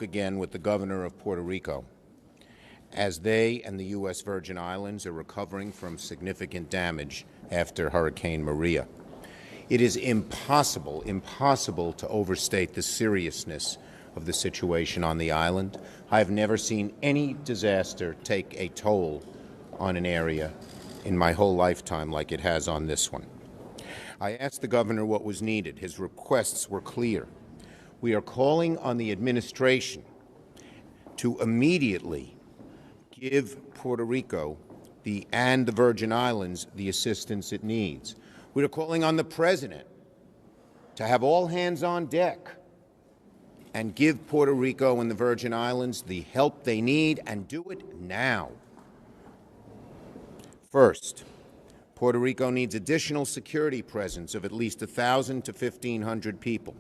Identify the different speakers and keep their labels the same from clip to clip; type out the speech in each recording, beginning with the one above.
Speaker 1: Again with the governor of Puerto Rico, as they and the U.S. Virgin Islands are recovering from significant damage after Hurricane Maria. It is impossible to overstate the seriousness of the situation on the island. I have never seen any disaster take a toll on an area in my whole lifetime like it has on this one. I asked the governor what was needed. His requests were clear. We are calling on the administration to immediately give Puerto Rico and the Virgin Islands the assistance it needs. We are calling on the president to have all hands on deck and give Puerto Rico and the Virgin Islands the help they need, and do it now. First, Puerto Rico needs additional security presence of at least 1,000 to 1,500 people.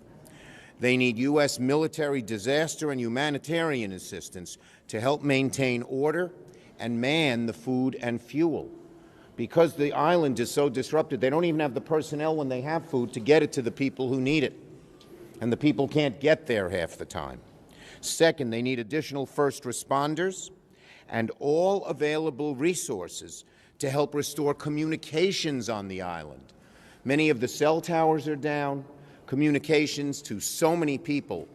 Speaker 1: They need U.S. military disaster and humanitarian assistance to help maintain order and man the food and fuel. Because the island is so disrupted, they don't even have the personnel when they have food to get it to the people who need it. And the people can't get there half the time. Second, they need additional first responders and all available resources to help restore communications on the island. Many of the cell towers are down. Communications to so many people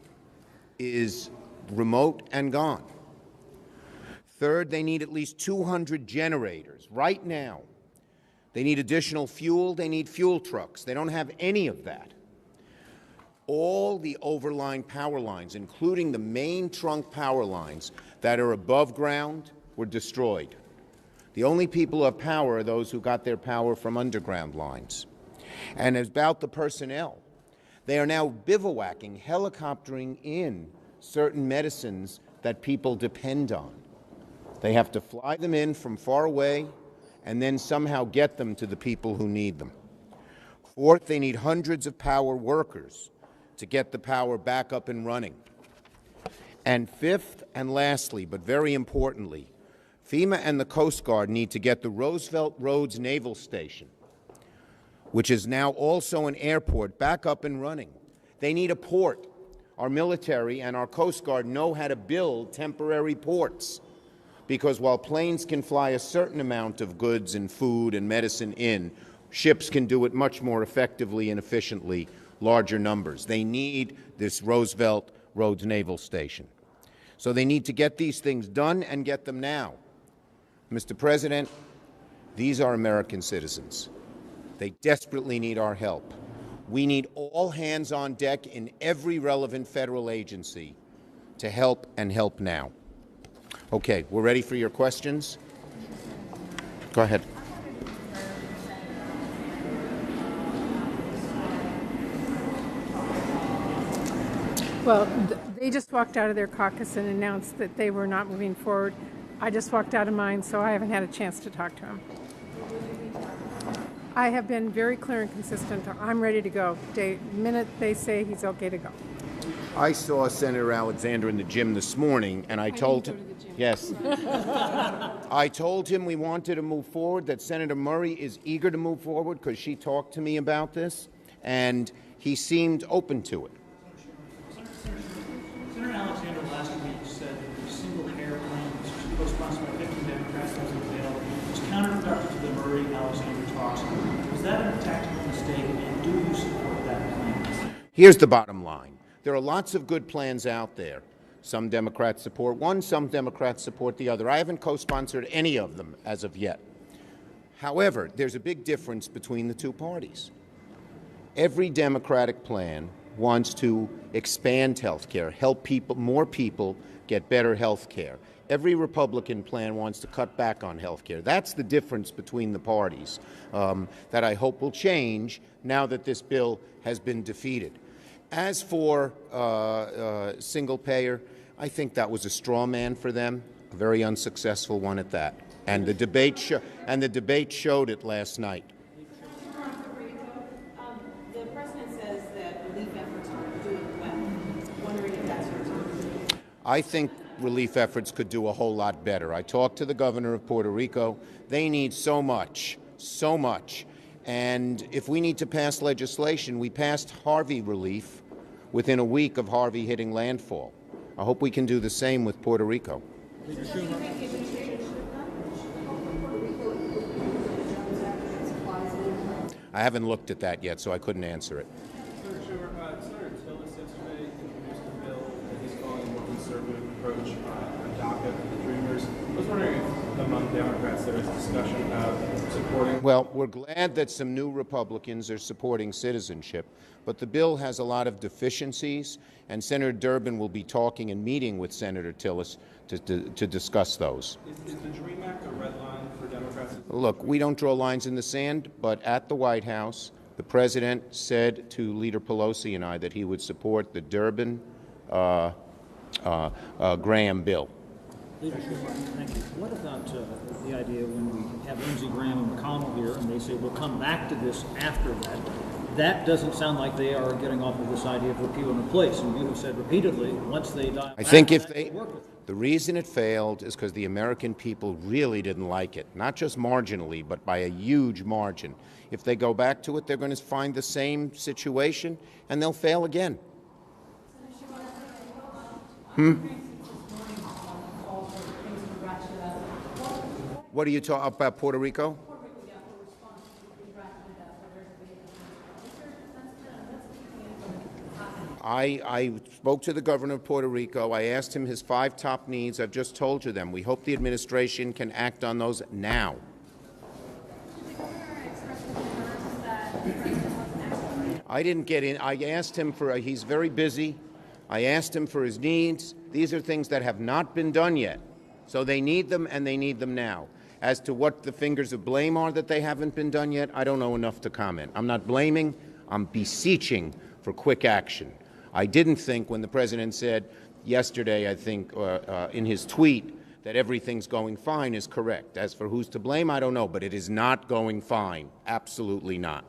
Speaker 1: is remote and gone. Third, they need at least 200 generators right now. They need additional fuel. They need fuel trucks. They don't have any of that. All the overlying power lines, including the main trunk power lines that are above ground, were destroyed. The only people who have power are those who got their power from underground lines. And about the personnel, they are now bivouacking, helicoptering in certain medicines that people depend on. They have to fly them in from far away and then somehow get them to the people who need them. Fourth, they need hundreds of power workers to get the power back up and running. And fifth and lastly, but very importantly, FEMA and the Coast Guard need to get the Roosevelt Roads Naval Station, which is now also an airport, back up and running. They need a port. Our military and our Coast Guard know how to build temporary ports, because while planes can fly a certain amount of goods and food and medicine in, ships can do it much more effectively and efficiently, larger numbers. They need this Roosevelt Roads Naval Station. So they need to get these things done and get them now. Mr. President, these are American citizens. They desperately need our help. We need all hands on deck in every relevant federal agency to help, and help now. Okay, we're ready for your questions. Go ahead.
Speaker 2: Well, they just walked out of their caucus and announced that they were not moving forward. I just walked out of mine, so I haven't had a chance to talk to him. I have been very clear and consistent. I'm ready to go. The minute they say he's okay to go.
Speaker 1: I saw Senator Alexander in the gym this morning, and I told him, yes, I told him we wanted to move forward, that Senator Murray is eager to move forward because she talked to me about this, and he seemed open to it.
Speaker 3: Senator Alexander last week said that the single hair plan, which was co-sponsored by 50 Democrats that was available, was counterproductive to the Murray-Alexander talks. Was that a tactical mistake, and do you support that plan?
Speaker 1: Here's the bottom line. There are lots of good plans out there. Some Democrats support one, some Democrats support the other. I haven't co-sponsored any of them as of yet. However, there's a big difference between the two parties. Every Democratic plan wants to expand health care, help people, more people get better health care. Every Republican plan wants to cut back on health care. That's the difference between the parties that I hope will change now that this bill has been defeated. As for single payer, I think that was a straw man for them, a very unsuccessful one at that. And the debate showed it last night.
Speaker 4: The president says that relief efforts are doing well. Wondering if that's your time.
Speaker 1: I think relief efforts could do a whole lot better. I talked to the governor of Puerto Rico. They need so much. And if we need to pass legislation, we passed Harvey relief within a week of Harvey hitting landfall. I hope we can do the same with Puerto Rico.
Speaker 3: Leader Schumer.
Speaker 1: I haven't looked at that yet, so I couldn't answer it.
Speaker 5: Senator Schumer, Senator Tillis yesterday introduced a bill that he's calling a more conservative approach on DACA for the Dreamers. I was wondering if among Democrats there is discussion about supporting.
Speaker 1: Well, we're glad that some new Republicans are supporting citizenship, but the bill has a lot of deficiencies, and Senator Durbin will be talking and meeting with Senator Tillis to discuss those.
Speaker 5: Is the DREAM Act a red line for Democrats?
Speaker 1: Look, we don't draw lines in the sand, but at the White House, the president said to Leader Pelosi and I that he would support the Durbin Graham bill.
Speaker 6: Leader Schumer, thank you. What about the idea when we have Lindsey Graham and McConnell here, and they say we'll come back to this after that? That doesn't sound like they are getting off of this idea of repeal and replace. And you have said repeatedly, once they die,
Speaker 1: I think if they, the reason it failed is because the American people really didn't like it, not just marginally, but by a huge margin. If they go back to it, they're going to find the same situation, and they'll fail again. What are you talking about, Puerto Rico? I spoke to the governor of Puerto Rico. I asked him his 5 top needs. I've just told you them. We hope the administration can act on those now. I didn't get in. I asked him for, he's very busy. I asked him for his needs. These are things that have not been done yet. So they need them, and they need them now. As to what the fingers of blame are that they haven't been done yet, I don't know enough to comment. I'm not blaming. I'm beseeching for quick action. I didn't think when the president said yesterday, I think, in his tweet, that everything's going fine is correct. As for who's to blame, I don't know, but it is not going fine. Absolutely not.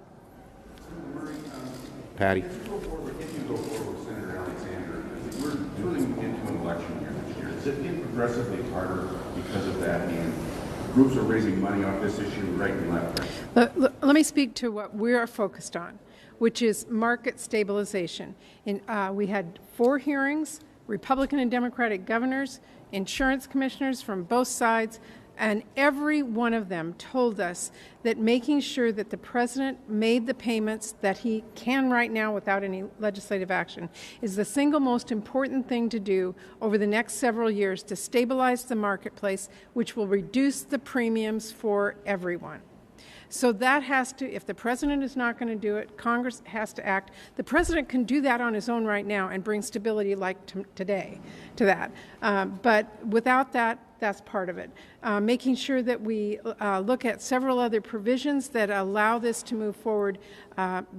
Speaker 1: Patty?
Speaker 7: If you go forward with Senator Alexander, we're turning into an election year this year. Is it getting progressively harder because of that? And groups are raising money off this issue right and left.
Speaker 2: Let me speak to what we are focused on, which is market stabilization. We had 4 hearings, Republican and Democratic governors, insurance commissioners from both sides, and every one of them told us that making sure that the president made the payments that he can right now without any legislative action is the single most important thing to do over the next several years to stabilize the marketplace, which will reduce the premiums for everyone. So that has to, if the president is not going to do it, Congress has to act. The president can do that on his own right now and bring stability like today to that. But without that, that's part of it. Making sure that we look at several other provisions that allow this to move forward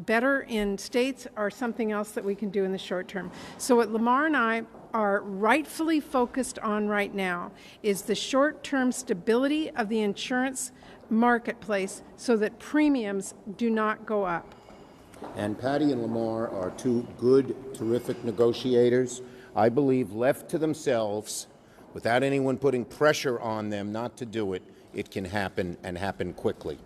Speaker 2: better in states are something else that we can do in the short term. So what Lamar and I are rightfully focused on right now is the short-term stability of the insurance marketplace so that premiums do not go up.
Speaker 1: And Patty and Lamar are 2 good, terrific negotiators. I believe left to themselves, without anyone putting pressure on them not to do it, it can happen and happen quickly.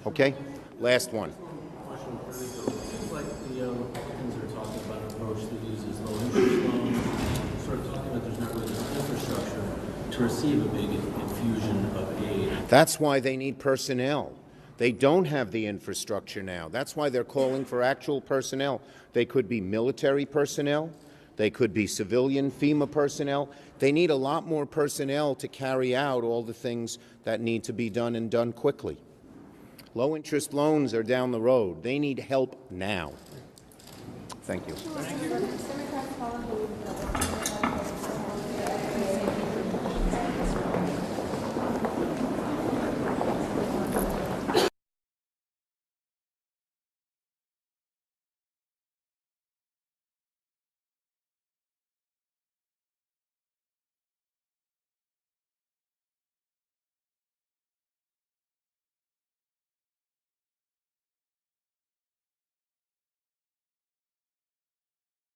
Speaker 1: Okay? Last one.
Speaker 6: It seems like the Republicans are talking about an approach that uses low interest loans, sort of talking about there's not really enough infrastructure to receive a big infusion of aid.
Speaker 1: That's why they need personnel. They don't have the infrastructure now. That's why they're calling for actual personnel. They could be military personnel. They could be civilian FEMA personnel. They need a lot more personnel to carry out all the things that need to be done and done quickly. Low-interest loans are down the road. They need help now. Thank you.